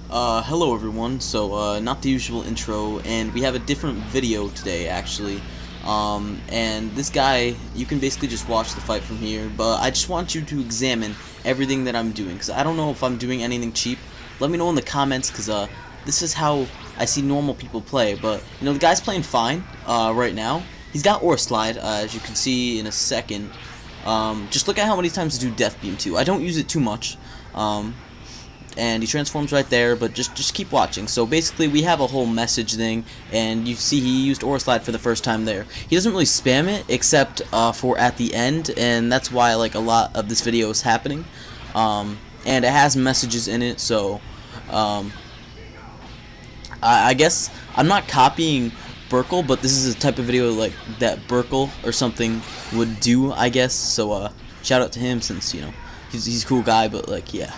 Hello everyone. Not the usual intro, and we have a different video today, actually. And this guy, you can basically just watch the fight from here, but I just want you to examine everything that I'm doing, because I don't know if I'm doing anything cheap. Let me know in the comments, because, this is how I see normal people play, but, the guy's playing fine, right now. He's got Ore Slide, as you can see in a second. Just look at how many times I do Death Beam, too. I don't use it too much. And he transforms right there, but just keep watching. So basically we have a whole message thing, and you see he used Aura Slide for the first time there. He doesn't really spam it except for at the end, and that's why like a lot of this video is happening. And it has messages in it, so I guess I'm not copying Burkle, but this is a type of video like that Burkle or something would do, I guess. So shout out to him, since he's a cool guy, but like, yeah.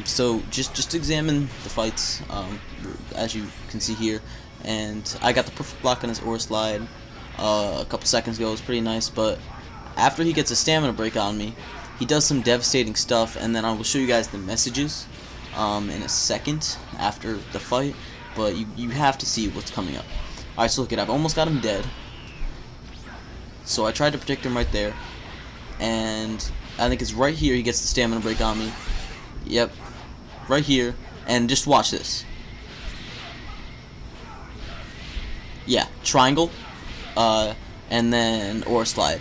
So just examine the fights, as you can see here, and I got the perfect block on his Aura Slide a couple seconds ago. It was pretty nice, but after he gets a stamina break on me, he does some devastating stuff, and then I will show you guys the messages in a second after the fight, but you have to see what's coming up. Alright, so look at it, I've almost got him dead, so I tried to protect him right there, and I think it's right here he gets the stamina break on me. Yep, right here, and just watch this. Yeah, triangle, and then Aura Slide.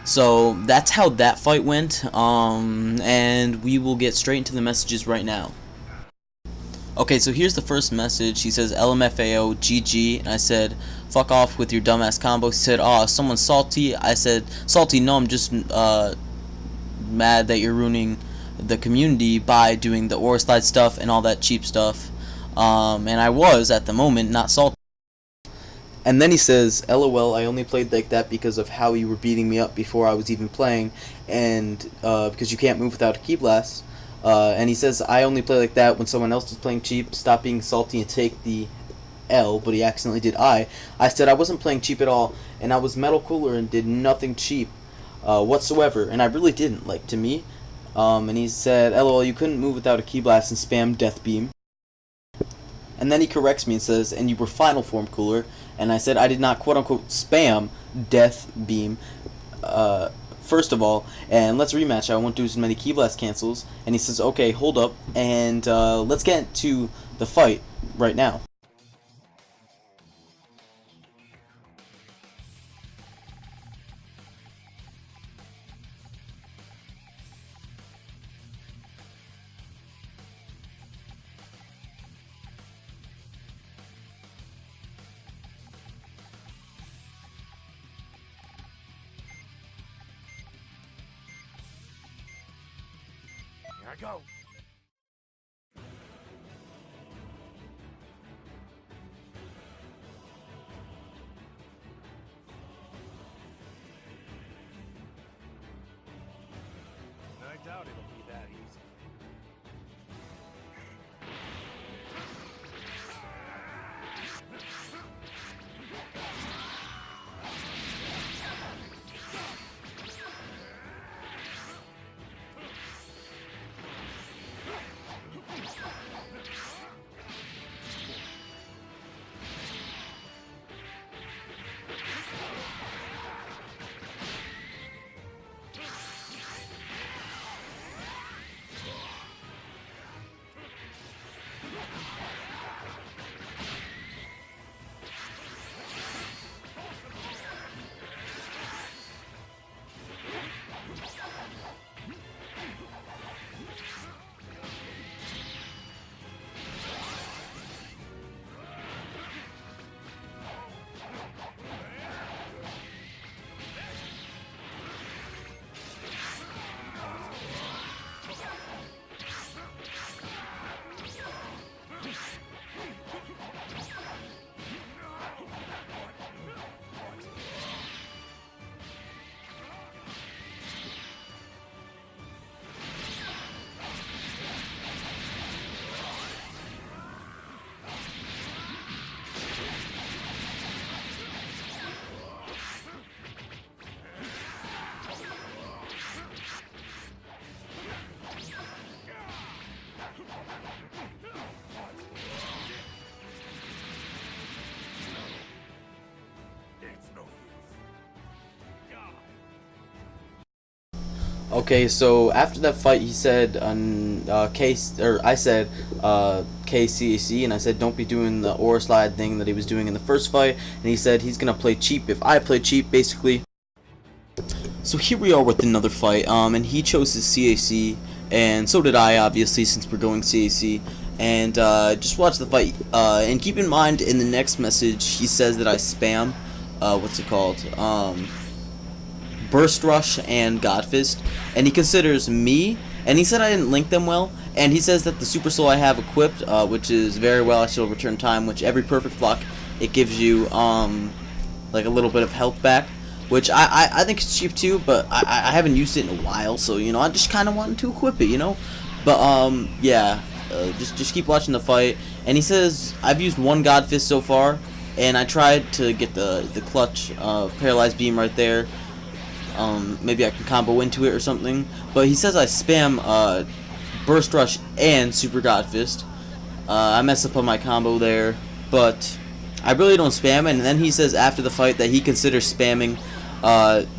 So that's how that fight went, and we will get straight into the messages right now. Okay, so here's the first message. He says LMFAO GG, and I said fuck off with your dumbass combo. He said, oh, someone's salty. I said, salty, no, I'm just mad that you're ruining the community by doing the Aura Slide stuff and all that cheap stuff, and I was at the moment not salty. And then he says, LOL, I only played like that because of how you were beating me up before I was even playing, and because you can't move without a Ki Blast. And he says, I only play like that when someone else is playing cheap. Stop being salty and take the L. But he accidentally did I said I wasn't playing cheap at all, and I was Metal Cooler and did nothing cheap whatsoever, and I really didn't. Like, to me. And he said, LOL, you couldn't move without a Ki Blast and spam Death Beam. And then he corrects me and says, and you were Final Form Cooler. And I said I did not quote-unquote spam Death Beam, first of all, and let's rematch. I won't do as many Ki Blast cancels. And he says, okay, hold up, and let's get into the fight right now. Here I go. I doubt it'll be that easy. Okay, so after that fight, he said, I said, KCAC, and I said, don't be doing the aura slide thing that he was doing in the first fight, and he said he's gonna play cheap if I play cheap, basically. So here we are with another fight, and he chose his CAC, and so did I, obviously, since we're going CAC, and just watch the fight, and keep in mind, in the next message, he says that I spam, what's it called, Burst Rush and Godfist, and he considers me, and he said I didn't link them well, and he says that the Super Soul I have equipped, which is very well, I shall return time, which every perfect block, it gives you, like a little bit of health back, which I think it's cheap too, but I haven't used it in a while, so, you know, I just kind of wanted to equip it, you know, but, yeah, just keep watching the fight, and he says, I've used one Godfist so far, and I tried to get the clutch, Paralyzed Beam right there, maybe I can combo into it or something, but he says I spam, Burst Rush and Super Godfist, I mess up on my combo there, but I really don't spam it, and then he says after the fight that he considers spamming,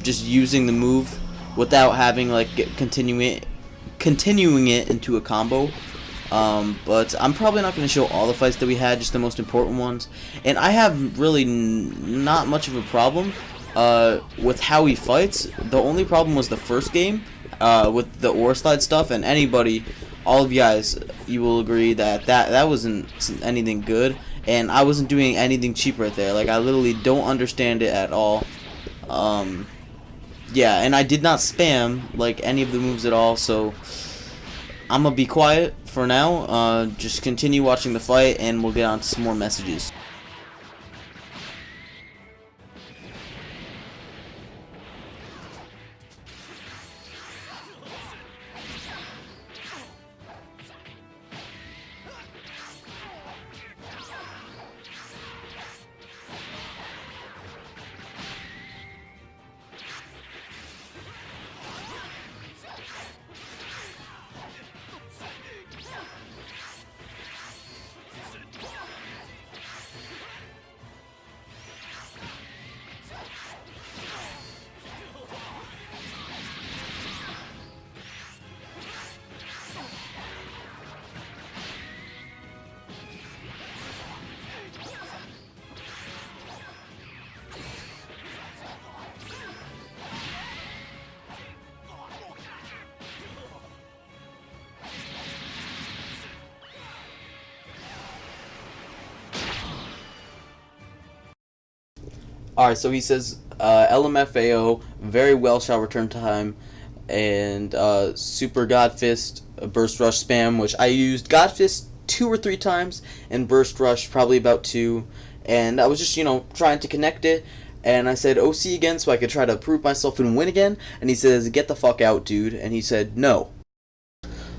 just using the move without having like continuing it into a combo. But I'm probably not going to show all the fights that we had, just the most important ones. And I have really not much of a problem with how he fights. The only problem was the first game with the aura slide stuff, and anybody, all of you guys, you will agree that that wasn't anything good. And I wasn't doing anything cheap right there. Like, I literally don't understand it at all. Yeah, and I did not spam, like, any of the moves at all, so I'm gonna be quiet for now. Just continue watching the fight, and we'll get on to some more messages. Alright, so he says, LMFAO, very well shall return time, and Super Godfist, Burst Rush spam, which I used Godfist 2 or 3 times, and Burst Rush probably about 2, and I was just, you know, trying to connect it, and I said OC again so I could try to prove myself and win again, and he says, get the fuck out, dude, and he said, no.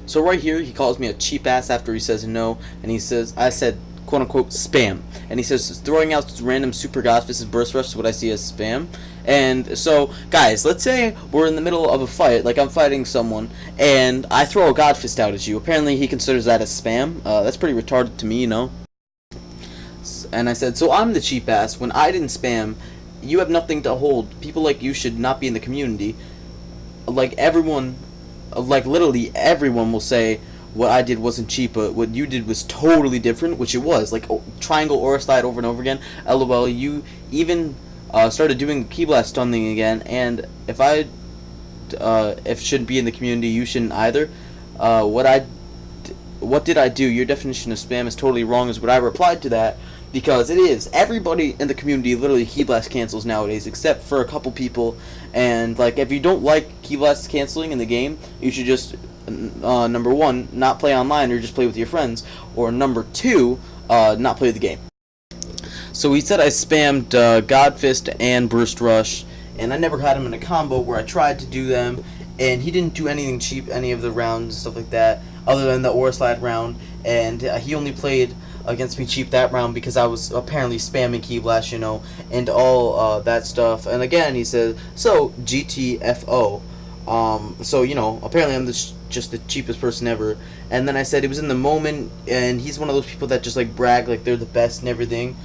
So right here, he calls me a cheap ass after he says no, and he says, I said, quote-unquote spam, and he says throwing out random Super Godfist and Burst Rush is what I see as spam. And so guys, let's say we're in the middle of a fight, like I'm fighting someone, and I throw a Godfist out at you. Apparently he considers that as spam. That's pretty retarded to me, you know. And I said, so I'm the cheap ass. When I didn't spam, you have nothing to hold. People like you should not be in the community. Like everyone, like literally everyone will say what I did wasn't cheap, but what you did was totally different, which it was. Like, triangle aura slide over and over again. LOL, you even started doing Key Blast stun thing again, and if I shouldn't be in the community, you shouldn't either. What did I do? Your definition of spam is totally wrong, is what I replied to that, because it is. Everybody in the community literally Key Blast cancels nowadays, except for a couple people, and like, if you don't like Key Blast canceling in the game, you should just number 1, not play online or just play with your friends, or number 2, not play the game. So he said I spammed Godfist and Burst Rush, and I never had him in a combo where I tried to do them, and he didn't do anything cheap any of the rounds and stuff like that, other than the aura slide round, and he only played against me cheap that round because I was apparently spamming Key Blast, you know, and all that stuff. And again, he said, so GTFO. So, you know, apparently I'm just the cheapest person ever. And then I said it was in the moment, and he's one of those people that just like brag like they're the best and everything.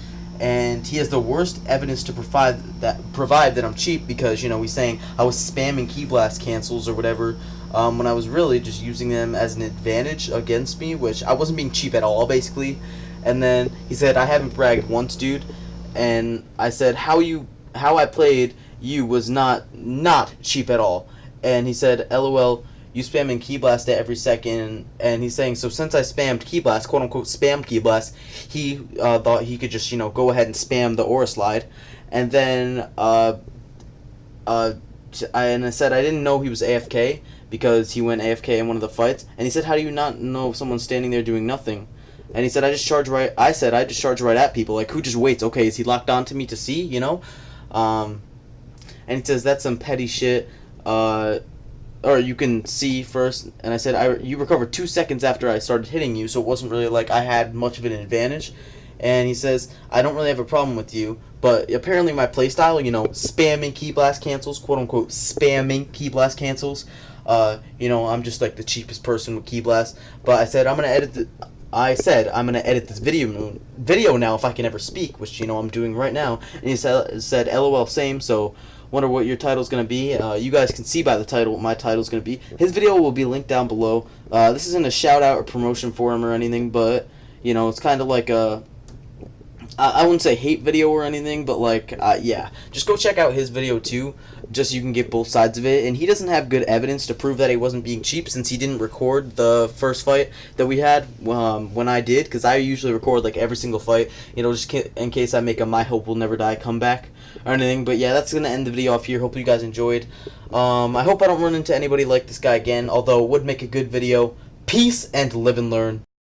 and he has the worst evidence to provide that I'm cheap, because he's saying I was spamming key blast cancels or whatever, when I was really just using them as an advantage against me, which I wasn't being cheap at all, basically. And then he said, I haven't bragged once, dude. And I said, how I played you was not cheap at all. And he said, LOL, you spamming Key Blast at every second. And he's saying, so since I spammed Key Blast, quote unquote spam Key Blast, he thought he could just, go ahead and spam the Aura Slide. And then and I said I didn't know he was AFK because he went AFK in one of the fights. And he said, how do you not know someone's standing there doing nothing? And he said, I said, I just charge right at people. Like, who just waits? Okay, is he locked onto me to see, And he says, that's some petty shit. Or you can see first. And I said, you recovered 2 seconds after I started hitting you, so it wasn't really like I had much of an advantage. And he says, I don't really have a problem with you, but apparently my playstyle, spamming Key Blast cancels, quote unquote, spamming Key Blast cancels. I'm just like the cheapest person with Key Blast. But I said, I'm gonna edit this video now if I can ever speak, which I'm doing right now. And he said LOL same. So wonder what your title's gonna be. You guys can see by the title what my title's gonna be. His video will be linked down below. This isn't a shout out or promotion for him or anything, but it's kind of like a, I wouldn't say hate video or anything, but yeah, just go check out his video too, just so you can get both sides of it. And he doesn't have good evidence to prove that he wasn't being cheap, since he didn't record the first fight that we had when I did, because I usually record every single fight, just in case I make a My Hope Will Never Die comeback or anything. But yeah, that's gonna end the video off here. Hope you guys enjoyed. I hope I don't run into anybody like this guy again, although it would make a good video. Peace and live and learn.